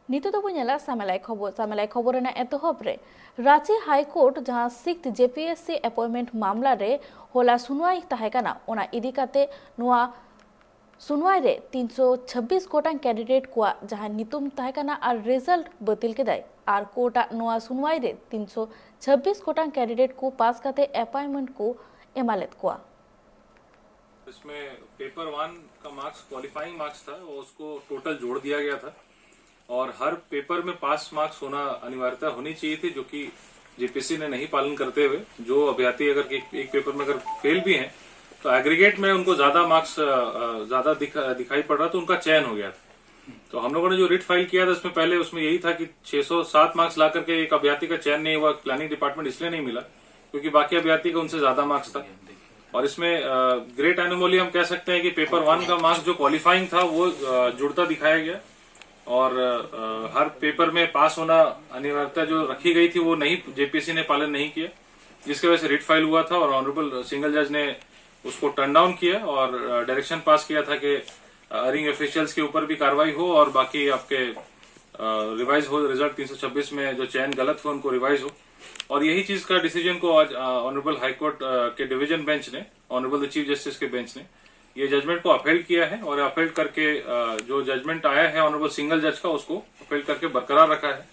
नितो तो बोला सामेलाई खबर ना एतहब रे रांची हाईकोर्ट जहां सिक्स जेपीएससी अपॉइंटमेंट मामला रे होला सुनवाई तहेकाना ओना इदी काते नुआ सुनवाई रे 326 गोटांग कैंडिडेट को जहां नितुम तहेकाना और रिजल्ट बतिल केदाय और कोर्टा नुआ सुनवाई रे 326 गोटांग कैंडिडेट को पास काते अपॉइंटमेंट को एमालेत को इसमें पेपर 1 का मार्क्स क्वालिफाइंग मार्क्स था, वो उसको टोटल जोड़ दिया गया था और हर पेपर में पास मार्क्स होना अनिवार्यता होनी चाहिए थी, जो कि जेपीएससी ने नहीं पालन करते हुए जो अभ्यर्थी अगर एक पेपर में अगर फेल भी हैं तो एग्रीगेट में उनको ज्यादा मार्क्स ज्यादा दिखाई पड़ रहा तो उनका चयन हो गया था। तो हम लोगों ने जो रिट फाइल किया था उसमें पहले उसमें यही था कि 607 मार्क्स ला करके एक अभ्यर्थी का चयन नहीं हुआ। प्लानिंग डिपार्टमेंट इसलिए नहीं मिला क्योंकि बाकी अभ्यर्थी का उनसे ज्यादा मार्क्स था। और इसमें ग्रेट एनोमली हम कह सकते हैं कि पेपर 1 का मार्क्स जो क्वालिफाइंग था वो जुड़ता दिखाया गया और हर पेपर में पास होना अनिवार्यता जो रखी गई थी वो नहीं, जेपीएससी ने पालन नहीं किया, जिसकी वजह से रिट फाइल हुआ था और ऑनरेबल सिंगल जज ने उसको टर्न डाउन किया और डायरेक्शन पास किया था कि अरिंग ऑफिशियल्स के ऊपर भी कार्रवाई हो और बाकी आपके रिवाइज हो, रिजल्ट 326 में जो चयन गलत हुआ उनको रिवाइज हो। और यही चीज का डिसीजन को आज ऑनरेबल हाईकोर्ट के डिवीजन बेंच ने, ऑनरेबल द चीफ जस्टिस के बेंच ने ये जजमेंट को अपील किया है और अपील करके जो जजमेंट आया है ऑनरेबल सिंगल जज का उसको अपील करके बरकरार रखा है।